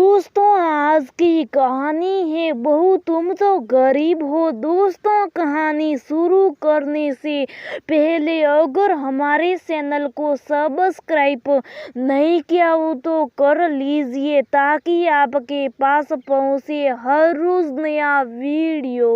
दोस्तों, आज की कहानी है बहू तुम तो गरीब हो। दोस्तों, कहानी शुरू करने से पहले अगर हमारे चैनल को सब्सक्राइब नहीं किया हो तो कर लीजिए ताकि आपके पास पहुंचे हर रोज नया वीडियो।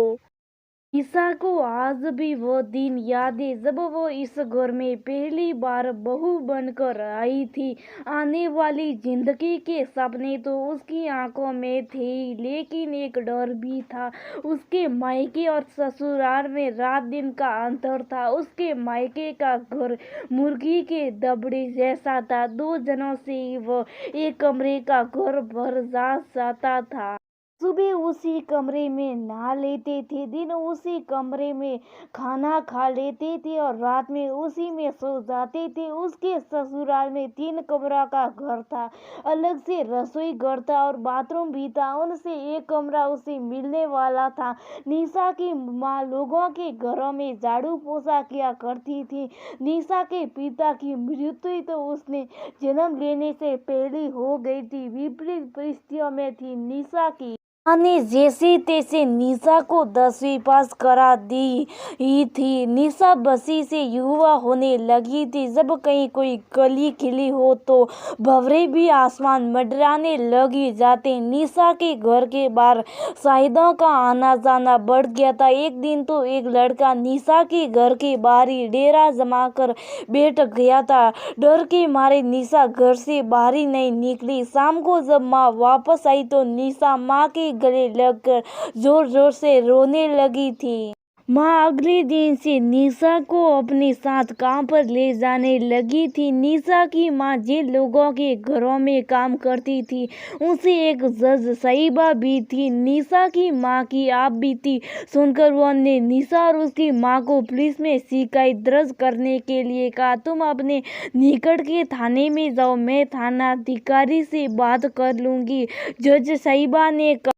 ईशा को आज भी वो दिन याद है जब वो इस घर में पहली बार बहू बनकर आई थी। आने वाली जिंदगी के सपने तो उसकी आंखों में थे, लेकिन एक डर भी था। उसके मायके और ससुराल में रात दिन का अंतर था। उसके मायके का घर मुर्गी के दबड़े जैसा था। 2 जनों से वो एक कमरे का घर भर जाता था। सुबह उसी कमरे में नहा लेते थे, दिन उसी कमरे में खाना खा लेते थे और रात में उसी में सो जाते थे। उसके ससुराल में 3 कमरा का घर था, अलग से रसोई घर था और बाथरूम भी था। उनसे एक कमरा उसे मिलने वाला था। निशा की माँ लोगों के घरों में झाड़ू पोछा किया करती थी। निशा के पिता की मृत्यु तो उसने जन्म लेने से पहले हो गई थी। विपरीत परिस्थितियों में थी निशा की ने जैसे तैसे निशा को 10वीं पास करा दी ही थी। निशा बसी से युवा होने लगी थी। जब कहीं कोई कली खिली हो तो भंवरे भी आसमान मंडराने लगी जाते। निशा के घर के बाहर शाहिदों का आना जाना बढ़ गया था। एक दिन तो एक लड़का निशा के घर के बाहर ही डेरा जमा कर बैठ गया था। डर के मारे निशा घर से बाहर ही नहीं निकली। शाम को जब माँ वापस आई तो निशा माँ के गले लगकर जोर जोर से रोने लगी थी। माँ अगले दिन से निशा को अपने साथ काम पर ले जाने लगी थी। निशा की माँ जिन लोगों के घरों में काम करती थी उनसे एक जज साहिबा भी थी। निशा की माँ की आप बीती सुनकर उन्होंने निशा और उसकी माँ को पुलिस में शिकायत दर्ज करने के लिए कहा। तुम अपने निकट के थाने में जाओ, मैं थाना अधिकारी से बात कर लूंगी। जज साहिबा ने कहा,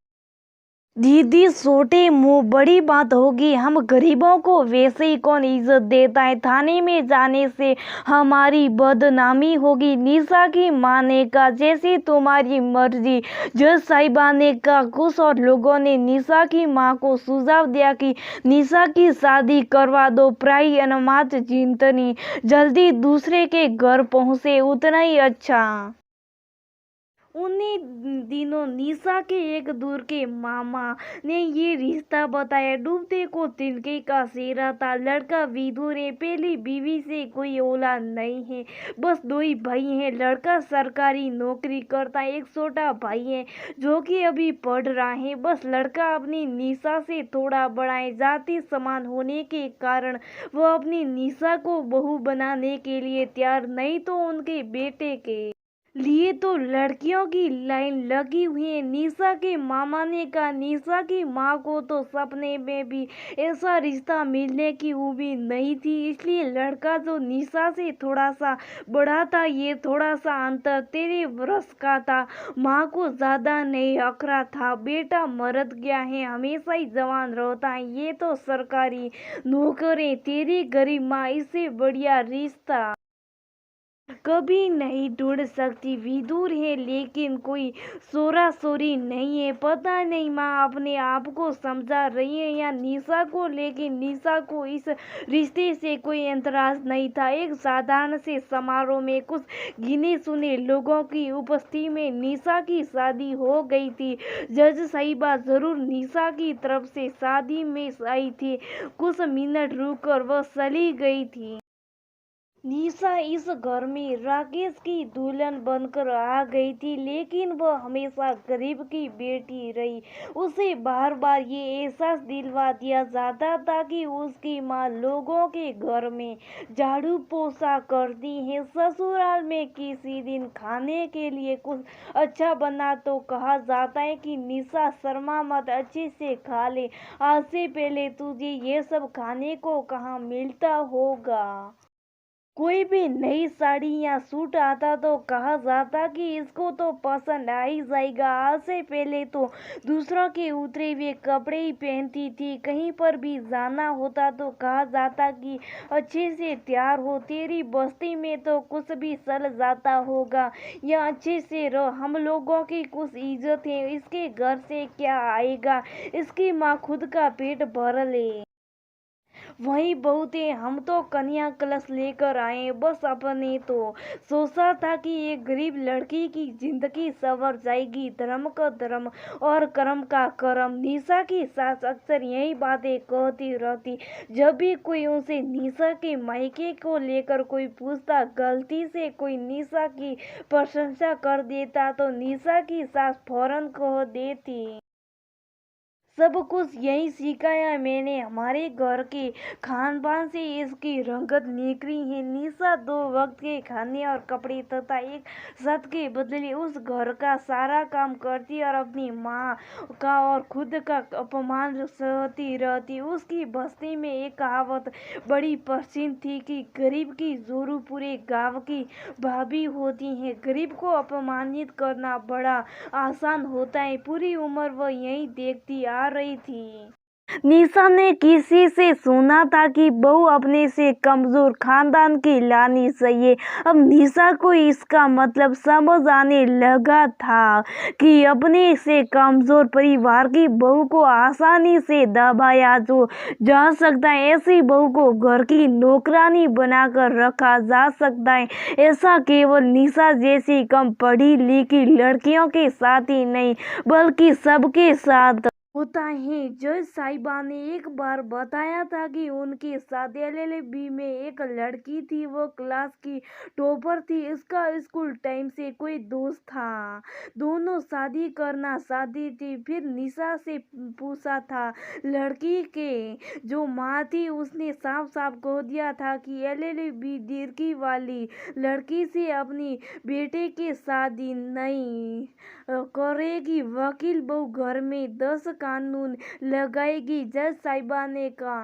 दीदी छोटे मुंह बड़ी बात होगी। हम गरीबों को वैसे ही कौन इज्जत देता है, थाने में जाने से हमारी बदनामी होगी। निशा की माँ ने कहा, जैसी तुम्हारी मर्जी। जज साहिबा ने कहा। कुछ और लोगों ने निशा की माँ को सुझाव दिया कि निशा की शादी करवा दो। प्राय अनुमात जितनी जल्दी दूसरे के घर पहुँचे उतना ही अच्छा। उन्हीं दिनों निशा के एक दूर के मामा ने ये रिश्ता बताया। डूबते को तिनके का सेहरा था। लड़का विधुर है, पहली बीवी से कोई औलाद नहीं है, बस 2 ही भाई हैं। लड़का सरकारी नौकरी करता है, एक छोटा भाई है जो कि अभी पढ़ रहा है। बस लड़का अपनी निशा से थोड़ा बड़ा है। जाति समान होने के कारण वो अपनी निशा को बहू बनाने के लिए तैयार नहीं तो उनके बेटे के लिए तो लड़कियों की लाइन लगी हुई है। निशा के मामा ने कहा, निशा की माँ को तो सपने में भी ऐसा रिश्ता मिलने की उम्मीद नहीं थी, इसलिए लड़का जो निशा से थोड़ा सा बड़ा था, ये थोड़ा सा अंतर 13 वर्ष का था। माँ को ज्यादा नहीं अखरा था, बेटा मरद गया है, हमेशा ही जवान रहता है, ये तो सरकारी नौकर है। तेरी गरीब माँ, इससे बढ़िया रिश्ता कभी नहीं ढूंढ सकती। विदुर है लेकिन कोई सोरा सोरी नहीं है। पता नहीं माँ अपने आप को समझा रही है या निशा को, लेकिन निशा को इस रिश्ते से कोई एतराज नहीं था। एक साधारण से समारोह में कुछ गिने चुने लोगों की उपस्थिति में निशा की शादी हो गई थी। जज साहिबा जरूर निशा की तरफ से शादी में आई थी। कुछ मिनट रुककर वह चली गई थी। निशा इस घर में राकेश की दुल्हन बनकर आ गई थी, लेकिन वह हमेशा गरीब की बेटी रही। उसे बार बार ये एहसास दिलवा दिया जाता था कि उसकी माँ लोगों के घर में झाड़ू पोछा करती है। ससुराल में किसी दिन खाने के लिए कुछ अच्छा बना तो कहा जाता है कि निशा शर्मा मत, अच्छे से खा ले, आज से पहले तुझे ये सब खाने को कहाँ मिलता होगा। कोई भी नई साड़ी या सूट आता तो कहा जाता कि इसको तो पसंद आ ही जाएगा। आज से पहले तो दूसरों के उतरे हुए कपड़े ही पहनती थी। कहीं पर भी जाना होता तो कहा जाता कि अच्छे से तैयार हो, तेरी बस्ती में तो कुछ भी चल जाता होगा, या अच्छे से रहो, हम लोगों की कुछ इज्जत है, इसके घर से क्या आएगा, इसकी माँ खुद का पेट भर ले। वही बहुत है, हम तो कन्या कलश लेकर आए, बस अपने तो सोचा था कि एक गरीब लड़की की जिंदगी संवर जाएगी। धर्म का धर्म और कर्म का कर्म। निशा की सास अक्सर यही बातें कहती रहती। जब भी कोई उनसे निशा के मायके को लेकर कोई पूछता, गलती से कोई निशा की प्रशंसा कर देता तो निशा की सास फौरन कह देती, सब कुछ यही सिखाया मैंने, हमारे घर के खान पान से इसकी रंगत निकली है। निशा 2 वक्त के खाने और कपड़े तथा एक छत के बदले उस घर का सारा काम करती और अपनी माँ का और खुद का अपमान सहती रहती। उसकी बस्ती में एक कहावत बड़ी प्रसिद्ध थी कि गरीब की जोरू पूरे गांव की भाभी होती है। गरीब को अपमानित करना बड़ा आसान होता है। पूरी उम्र वह यही देखती आ रही थी। निशा ने किसी से सुना था कि बहू अपने से कमजोर खानदान की लानी चाहिए। अब निशा को इसका मतलब समझ आने लगा था कि अपने से कमजोर परिवार की बहू को आसानी से दबाया जो जा सकता है, ऐसी बहू को घर की नौकरानी बनाकर रखा जा सकता है। ऐसा केवल निशा जैसी कम पढ़ी लिखी लड़कियों के साथ ही नहीं बल्कि सबके साथ होता है। जज साहिबा ने एक बार बताया था कि उनके साथ एलएलबी में एक लड़की थी, वो क्लास की टॉपर थी, इसका स्कूल टाइम से कोई दोस्त था, दोनों शादी करना चाहती थी। फिर निशा से पूछा था, लड़की के जो माँ थी उसने साफ साफ कह दिया था कि एलएलबी डिग्री वाली लड़की से अपनी बेटे की शादी नहीं करेगी। वकील बहू घर में 10 कानून लगाएगी, जज साहिबा ने कहा।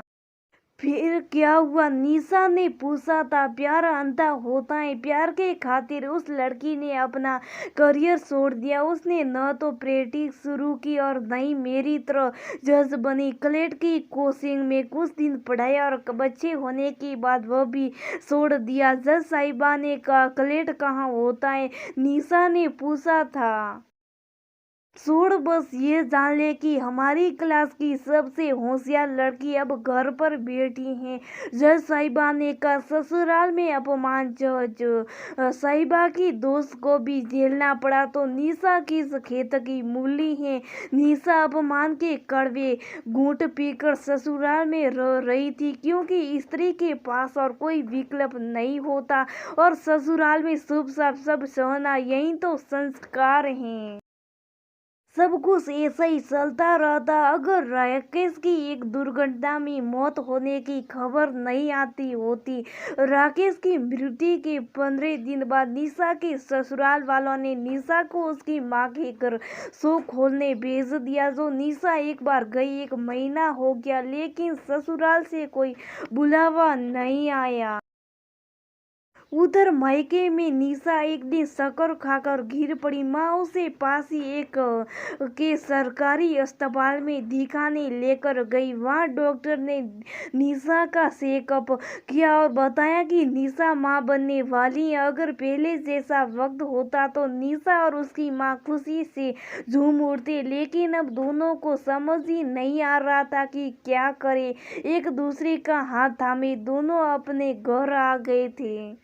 फिर क्या हुआ? निशा ने पूछा था। प्यार अंधा होता है। प्यार के खातिर उस लड़की ने अपना करियर छोड़ दिया। उसने न तो प्रैक्टिस शुरू की और न ही मेरी तरह जज बनी। क्लेट की कोचिंग में कुछ दिन पढ़ाया और बच्चे होने के बाद वह भी छोड़ दिया। जज साहिबा ने कहा, क्लेट कहाँ होता है? निशा ने पूछा था। छोड़, बस ये जान ले कि हमारी क्लास की सबसे होशियार लड़की अब घर पर बैठी है। जज साहिबा ने कहा, ससुराल में अपमान जज साहिबा की दोस्त को भी झेलना पड़ा तो निशा किस खेत की मूली है। निशा अपमान के कड़वे घूंट पीकर ससुराल में रह रही थी, क्योंकि स्त्री के पास और कोई विकल्प नहीं होता और ससुराल में शुभ सब सहना यही तो संस्कार हैं। सब कुछ ऐसा ही चलता रहता अगर राकेश की एक दुर्घटना में मौत होने की खबर नहीं आती होती। राकेश की मृत्यु के 15 दिन बाद निशा के ससुराल वालों ने निशा को उसकी मां के घर शो खोलने भेज दिया। जो निशा एक बार गई 1 महीना हो गया, लेकिन ससुराल से कोई बुलावा नहीं आया। उधर मायके में निशा एक दिन शक्कर खाकर गिर पड़ी। माँ उसे पास ही एक के सरकारी अस्पताल में दिखाने लेकर गई। वहाँ डॉक्टर ने निशा का चेकअप किया और बताया कि निशा माँ बनने वाली है। अगर पहले जैसा वक्त होता तो निशा और उसकी माँ खुशी से झूम उठते, लेकिन अब दोनों को समझ ही नहीं आ रहा था कि क्या करे। एक दूसरे का हाथ थामे दोनों अपने घर आ गए थे।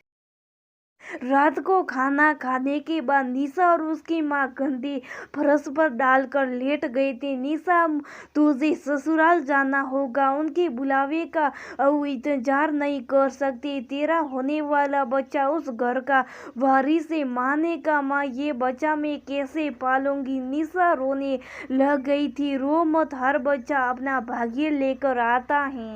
रात को खाना खाने के बाद निशा और उसकी माँ गंदे फर्श पर डालकर लेट गए थे। निशा, तुझे ससुराल जाना होगा, उनके बुलावे का अब इंतजार नहीं कर सकती। तेरा होने वाला बच्चा उस घर का वारिस है। माँ ने कहा, माँ ये बच्चा मैं कैसे पालूंगी? निशा रोने लग गई थी। रो मत, हर बच्चा अपना भाग्य लेकर आता है।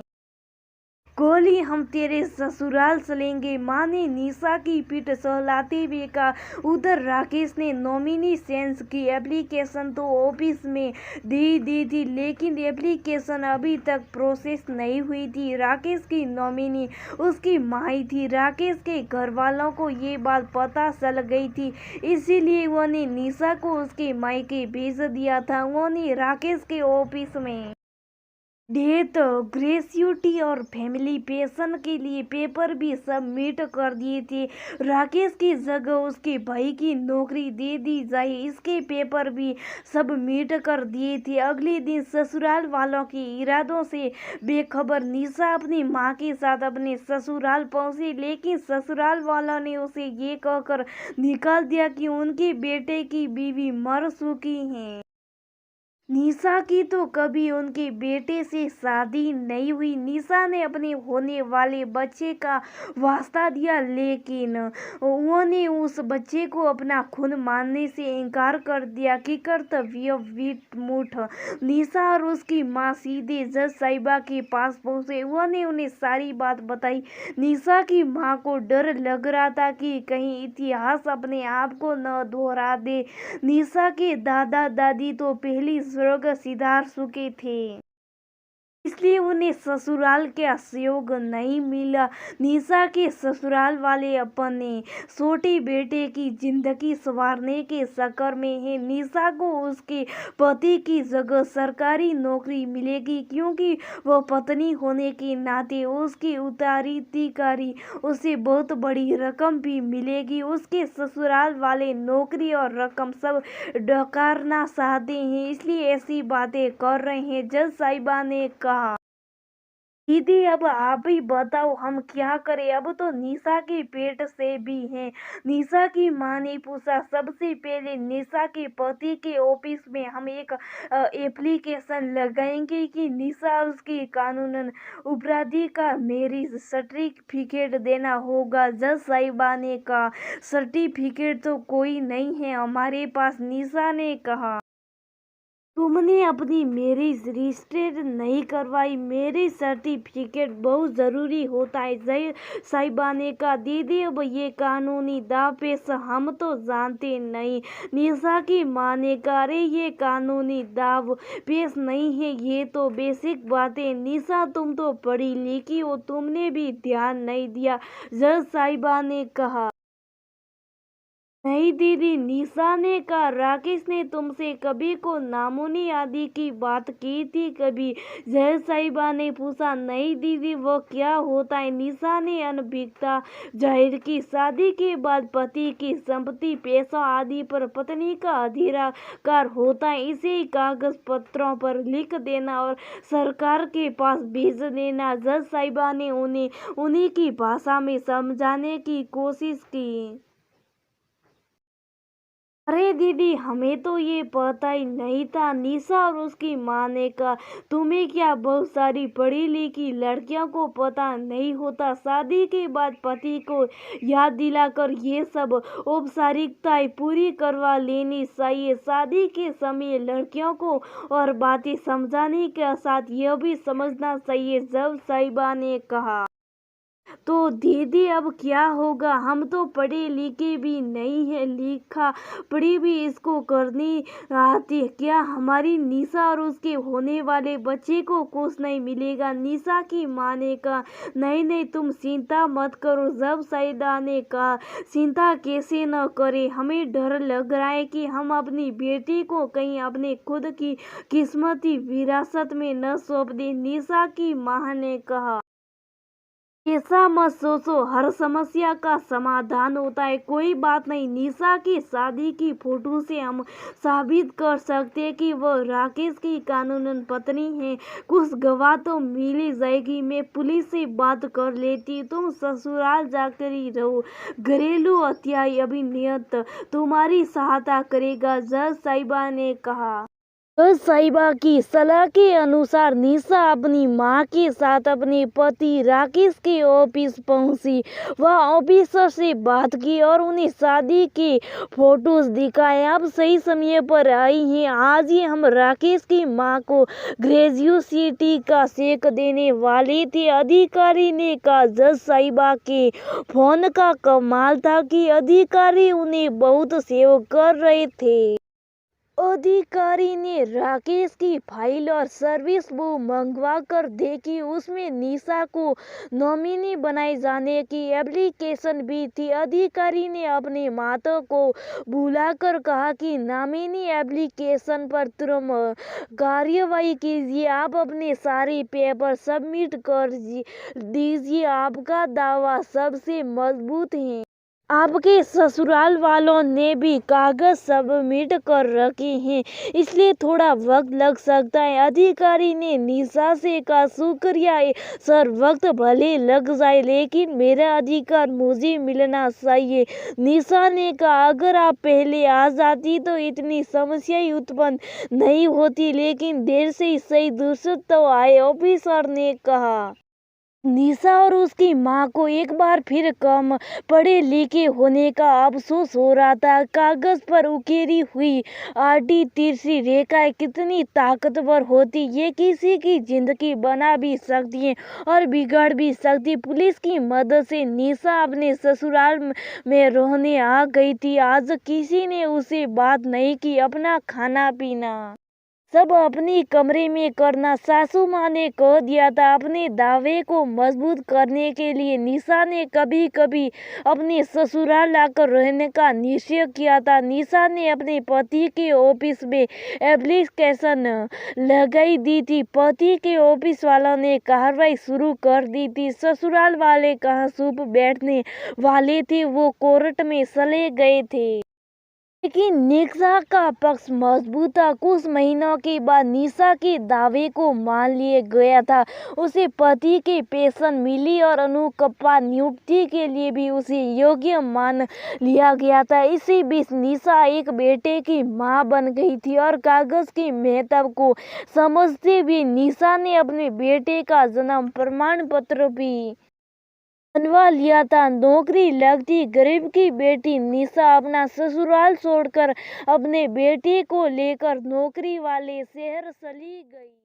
गोली हम तेरे ससुराल चलेंगे। माँ ने निशा की पीठ सहलाते हुए कहा। उधर राकेश ने नॉमिनी चेंज की एप्लीकेशन तो ऑफिस में दे दी थी, लेकिन एप्लीकेशन अभी तक प्रोसेस नहीं हुई थी। राकेश की नॉमिनी उसकी माँ ही थी। राकेश के घर वालों को ये बात पता चल गई थी, इसीलिए उन्होंने निशा को उसके मायके भेज दिया था। उन्होंने राकेश के ऑफिस में डेथ, ग्रेच्युटी और फैमिली पेंशन के लिए पेपर भी सबमिट कर दिए थे। राकेश की जगह उसके भाई की नौकरी दे दी जाए, इसके पेपर भी सबमिट कर दिए थे। अगले दिन ससुराल वालों के इरादों से बेखबर निशा अपनी माँ के साथ अपने ससुराल पहुंची, लेकिन ससुराल वालों ने उसे ये कहकर निकाल दिया कि उनके बेटे की बीवी मर चुकी है। निशा की तो कभी उनके बेटे से शादी नहीं हुई। निशा ने अपने होने वाले बच्चे का वास्ता दिया, लेकिन उन्होंने उस बच्चे को अपना खून मानने से इनकार कर दिया कि कर्तव्य विमुख। निशा और उसकी माँ सीधे जज साहिबा के पास पहुंचे। उन्होंने उन्हें सारी बात बताई। निशा की माँ को डर लग रहा था कि कहीं इतिहास अपने आप को न दोहरा दे। निशा के दादा दादी तो पहली स्वर्ग सिधार चुके थे, इसलिए उन्हें ससुराल का सहयोग नहीं मिला। निशा के ससुराल वाले अपने छोटे बेटे की जिंदगी संवारने के चक्कर में है। निशा को उसके पति की जगह सरकारी नौकरी मिलेगी, क्योंकि वह पत्नी होने के नाते उसके उत्तराधिकारी उसे बहुत बड़ी रकम भी मिलेगी। उसके ससुराल वाले नौकरी और रकम सब डकारना चाहते हैं, इसलिए ऐसी बातें कर रहे हैं। जज साहिबा ने कहा, दीदी अब आप ही बताओ हम क्या करें, अब तो निशा के पेट से भी हैं। निशा की माँ ने पूछा। सबसे पहले निशा के पति के ऑफिस में हम एक एप्लीकेशन लगाएंगे कि निशा उसकी कानूनन अपराधी का मैरिज सर्टिफिकेट देना होगा। जज साहिबा ने कहा, सर्टिफिकेट तो कोई नहीं है हमारे पास। निशा ने कहा, तुमने अपनी मैरिज रजिस्ट्रेड नहीं करवाई, मैरिज सर्टिफिकेट बहुत ज़रूरी होता है। जय साहिबा ने कहा, दीदी अब ये कानूनी दाव पेश हम तो जानते नहीं। निशा की माँ ने कहा, अरे ये कानूनी दाव पेश नहीं है, ये तो बेसिक बातें। निशा तुम तो पढ़ी लिखी हो, तुमने भी ध्यान नहीं दिया। जज साहिबा ने कहा, नहीं दीदी। निशा ने कहा, राकेश ने तुमसे कभी को नामोनी आदि की बात की थी कभी? जय साहिबा ने पूछा, नहीं दीदी, वो क्या होता है? निशा ने अनभिज्ञता जाहिर की। शादी के बाद पति की संपत्ति, पैसा आदि पर पत्नी का अधिकार होता है। इसे कागज पत्रों पर लिख देना और सरकार के पास भेज देना। जज साहिबा ने उन्हीं की भाषा में समझाने की कोशिश की। अरे दीदी, हमें तो ये पता ही नहीं था। निशा और उसकी माँ ने कहा, तुम्हें क्या, बहुत सारी पढ़ी लिखी लड़कियों को पता नहीं होता। शादी के बाद पति को याद दिलाकर ये सब औपचारिकताएं पूरी करवा लेनी चाहिए। शादी के समय लड़कियों को और बातें समझाने के साथ यह भी समझना चाहिए। जब साहिबा ने कहा, तो दीदी अब क्या होगा? हम तो पढ़े लिखे भी नहीं है, लिखा पढ़ी भी इसको करनी आती है क्या? हमारी निशा और उसके होने वाले बच्चे को कुछ नहीं मिलेगा। निशा की माँ ने कहा, नहीं नहीं, तुम चिंता मत करो। जब साहिदा ने कहा, चिंता कैसे न करे, हमें डर लग रहा है कि हम अपनी बेटी को कहीं अपने खुद की किस्मती विरासत में न सौंप दें। निशा की माँ ने कहा, ऐसा मत सोचो, हर समस्या का समाधान होता है। कोई बात नहीं, निशा की शादी की फोटो से हम साबित कर सकते हैं कि वह राकेश की कानूनन पत्नी है। कुछ गवाह तो मिल ही जाएगी। मैं पुलिस से बात कर लेती, तुम ससुराल जाकर ही रहो। घरेलू हत्या अभियंता तुम्हारी सहायता करेगा। जज साहिबा ने कहा। साहिबा की सलाह के अनुसार निशा अपनी मां के साथ अपने पति राकेश के ऑफिस पहुंची। वह ऑफिसर से बात की और उन्हें शादी के फोटोज दिखाए। आप सही समय पर आई हैं। आज ही हम राकेश की मां को ग्रेजुएसिटी का चेक देने वाले थे, अधिकारी ने कहा। जज साहिबा के फोन का कमाल था कि अधिकारी उन्हें बहुत सेव कर रहे थे। अधिकारी ने राकेश की फाइल और सर्विस बुक मंगवा कर देखी। उसमें निशा को नॉमिनी बनाए जाने की एप्लीकेशन भी थी। अधिकारी ने अपने माता को बुलाकर कहा कि नॉमिनी एप्लीकेशन पर तुरंत कार्यवाही कीजिए। आप अपने सारे पेपर सबमिट कर दीजिए। आपका दावा सबसे मजबूत है। आपके ससुराल वालों ने भी कागज सबमिट कर रखे हैं, इसलिए थोड़ा वक्त लग सकता है। अधिकारी ने निशा से कहा, शुक्रिया सर, वक्त भले लग जाए लेकिन मेरा अधिकार मुझे मिलना चाहिए। निशा ने कहा, अगर आप पहले आ जाती तो इतनी समस्याएं उत्पन्न नहीं होती, लेकिन देर से ही सही, दुरुस्त तो आए, ऑफिसर ने कहा। निशा और उसकी मां को एक बार फिर कम पढ़े लिखे होने का अफसोस हो रहा था। कागज पर उकेरी हुई आड़ी तिरछी रेखाएं कितनी ताकतवर होती, ये किसी की जिंदगी बना भी सकती है और बिगाड़ भी सकती। पुलिस की मदद से निशा अपने ससुराल में रहने आ गई थी। आज किसी ने उसे बात नहीं की। अपना खाना पीना सब अपनी कमरे में करना सासू माँ ने कह दिया था। अपने दावे को मजबूत करने के लिए निशा ने कभी कभी अपने ससुराल आकर रहने का निश्चय किया था। निशा ने अपने पति के ऑफिस में एप्लीकेशन लगाई दी थी। पति के ऑफिस वालों ने कार्रवाई शुरू कर दी थी। ससुराल वाले कहाँ चुप बैठने वाले थे, वो कोर्ट में चले गए थे। लेकिन निशा का पक्ष मजबूत था। कुछ महीनों के बाद निशा के दावे को मान लिया गया था। उसे पति की पेंशन मिली और अनुकंपा नियुक्ति के लिए भी उसे योग्य मान लिया गया था। इसी बीच निशा एक बेटे की मां बन गई थी और कागज के महत्व को समझते हुए निशा ने अपने बेटे का जन्म प्रमाण पत्र भी बनवा लिया था। नौकरी लगती गरीब की बेटी निशा अपना ससुराल छोड़कर अपने बेटे को लेकर नौकरी वाले शहर चली गई।